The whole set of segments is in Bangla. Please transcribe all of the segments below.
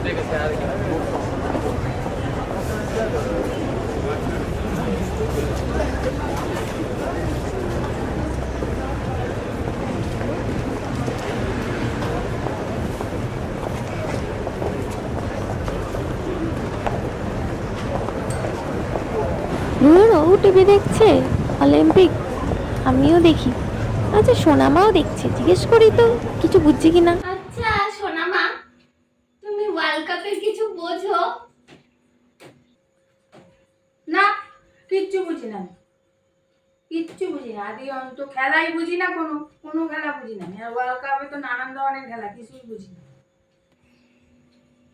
ও টিভি দেখছে অলিম্পিক, আমিও দেখি। আচ্ছা সোনামাও দেখছে, জিজ্ঞেস করি তো কিছু বুঝছি কিনা। আচ্ছা সোনামা, তুমি ওয়ার্ল্ড কাপের কিছু বোঝো? না, কিচ্ছু বুঝি না, কিচ্ছু বুঝি না। আদি অন্ত খেলাই বুঝি না, কোনো কোনো খেলা বুঝি না। আর ওয়ার্ল্ড কাপে তো নানান ধরনের খেলা, কিছুই বুঝি না।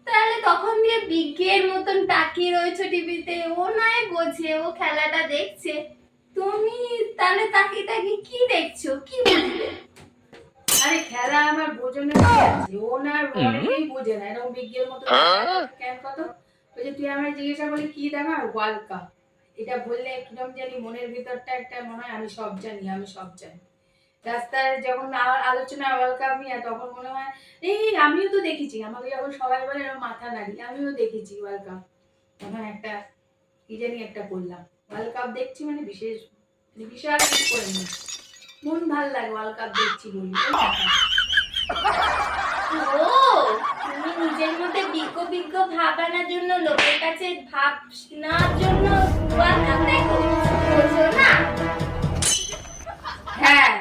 তাহলে তখন দিয়ে বিজ্ঞের মতন তাকিয়ে রয়েছে টিভিতে, ও নয় বোঝে, ও খেলাটা দেখছে, তুমি তাহলে তাকিয়ে তাকিয়ে কি দেখছো, কি বুঝবে? আরে খেলা আমার বোঝানোর কি আছে? ও না অনেকেই বোঝে না, এরকম বিজ্ঞের মতো কেন কত। ওই যে তুই আমায় জিজ্ঞাসা করলি কি দেখা, ওয়ার্ল্ড কাপ, এটা বললে একদম জানি মনের ভিতরটা একটা মনে হয় আমি সব জানি, আমি সব জানি। রাস্তায় যখন আলোচনা ওয়ার্ল্ড কাপ নিয়ে, তখন মনে হয় এই আমিও তো দেখেছি। আমাকে যখন সবাই বলে এরকম মাথা নাড়ি, আমিও দেখেছি ওয়ার্ল্ড কাপ। তখন একটা কি জানি একটা করলাম, ওয়ার্ল্ড কাপ দেখছি মানে বিশেষ বিশাল কিছু করে নি, মন ভাল লাগে ওয়ার্ল্ড কাপ দেখছি বলি। ও, তুমি নিজের মধ্যে বিজ্ঞ বিজ্ঞ ভাব আনার জন্য, লোকের কাছে ভাব নেওয়ার জন্য ওয়ার্ল্ড কাপ দেখো, বোঝো না? হ্যাঁ,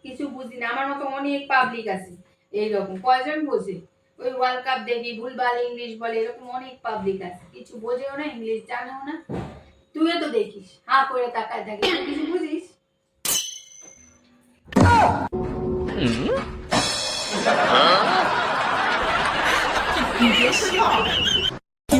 কিছু বুঝি না। আমার মতো অনেক পাবলিক আছে এইরকম, কয়জন বোঝে? ওই ওয়ার্ল্ড কাপ দেখি ভুলভাল ইংলিশ বলে, এরকম অনেক পাবলিক আছে, কিছু বোঝেও না, ইংলিশ জানেও না। তুইও তো দেখিস, হা করে তাকায় থাকিস, তুই কিছু বুঝিস? কি